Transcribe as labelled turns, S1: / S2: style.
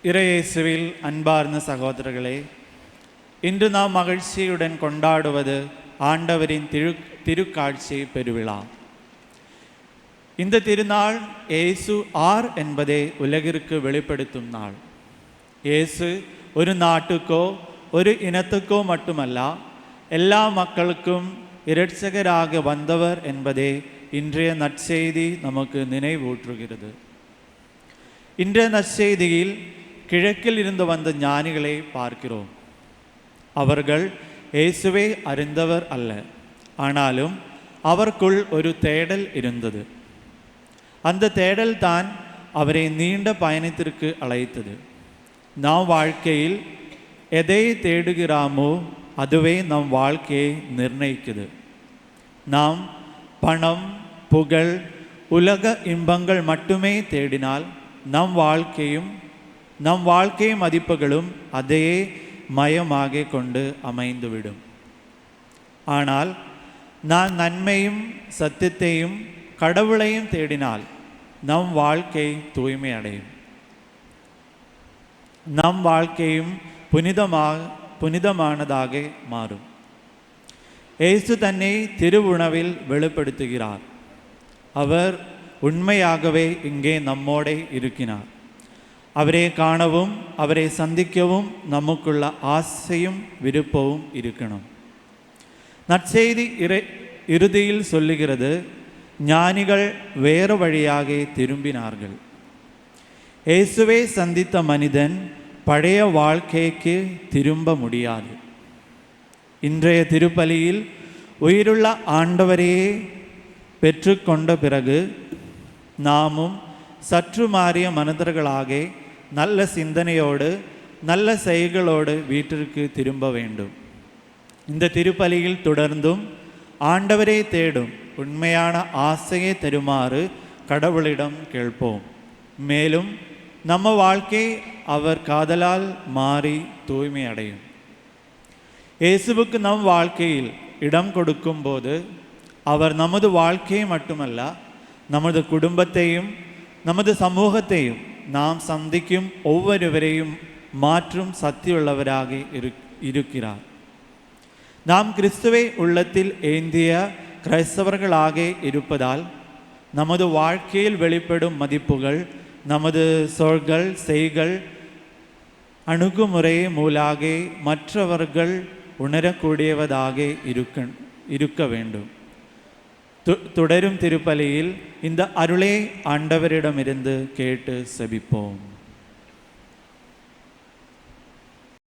S1: இறையேசுவில் அன்பார்ந்த சகோதரர்களே, இன்று நாம் மகிழ்ச்சியுடன் கொண்டாடுவது ஆண்டவரின் திருக்காட்சி பெருவிழா. இந்த திருநாள் இயேசு ஆர் என்பதை உலகிற்கு வெளிப்படுத்தும் நாள். இயேசு ஒரு நாட்டுக்கோ ஒரு இனத்துக்கோ மட்டுமல்ல, எல்லா மக்களுக்கும் இரட்சகராக வந்தவர் என்பதே இன்றைய நற்செய்தி நமக்கு நினைவூற்றுகிறது. இன்றைய நற்செய்தியில் கிழக்கில் இருந்து வந்த ஞானிகளை பார்க்கிறோம். அவர்கள் இயேசுவை அறிந்தவர் அல்ல, ஆனாலும் அவருக்குள் ஒரு தேடல் இருந்தது. அந்த தேடல் தான் அவரை நீண்ட பயணத்திற்கு அழைத்தது. நாம் வாழ்க்கையில் எதை தேடுகிறோமோ அதுவே நம் வாழ்க்கையை நிர்ணயிக்குது. நாம் பணம், புகழ், உலக இன்பங்கள் மட்டுமே தேடினால் நம் வாழ்க்கை மதிப்புகளும் அதையே மையமாக கொண்டு அமைந்துவிடும். ஆனால் நான் நன்மையும் சத்தியத்தையும் கடவுளையும் தேடினால் நம் வாழ்க்கை தூய்மை அடையும். நம் வாழ்க்கையும் புனிதமானதாக மாறும். இயேசு தன்னை திருவுணவில் வெளிப்படுத்துகிறார். அவர் உண்மையாகவே இங்கே நம்மோடே இருக்கிறார். அவரை காணவும் அவரை சந்திக்கவும் நமக்குள்ள ஆசையும் விருப்பமும் இருக்கணும். நற்செய்தி இறுதியில் சொல்லுகிறது, ஞானிகள் வேறு வழியாக திரும்பினார்கள். இயேசுவை சந்தித்த மனிதன் பழைய வாழ்க்கைக்கு திரும்ப முடியாது. இன்றைய திருப்பலியில் உயிருள்ள ஆண்டவரையே பெற்றுக்கொண்ட பிறகு நாமும் சற்று மாறிய மனிதர்களாக நல்ல சிந்தனையோடு நல்ல செயல்களோடு வீட்டிற்கு திரும்ப வேண்டும். இந்த திருப்பலியில் தொடர்ந்தும் ஆண்டவரை தேடும் உண்மையான ஆசையை தருமாறு கடவுளிடம் கேட்போம். மேலும் நம்ம வாழ்க்கை அவர் காதலால் மாறி தூய்மை அடையும். இயேசுவுக்கு நம் வாழ்க்கையில் இடம் கொடுக்கும் போது அவர் நமது வாழ்க்கையை மட்டுமல்ல, நமது குடும்பத்தையும் நமது சமூகத்தையும் நாம் சந்திக்கும் ஒவ்வொருவரையும் மாற்றும் சக்தியுள்ளவராக இருக்கிறார். நாம் கிறிஸ்துவை உள்ளத்தில் ஏந்திய கிறிஸ்தவர்களாக இருப்பதால் நமது வாழ்க்கையில் வெளிப்படும் மதிப்புகள் நமது சொற்கள், செய்கள், அணுகுமுறை மூலாக மற்றவர்கள் உணரக்கூடியவதாக இருக்க வேண்டும். தொடரும் திருப்பலியில் இந்த அருளை ஆண்டவரிடமிருந்து கேட்டு செபிப்போம்.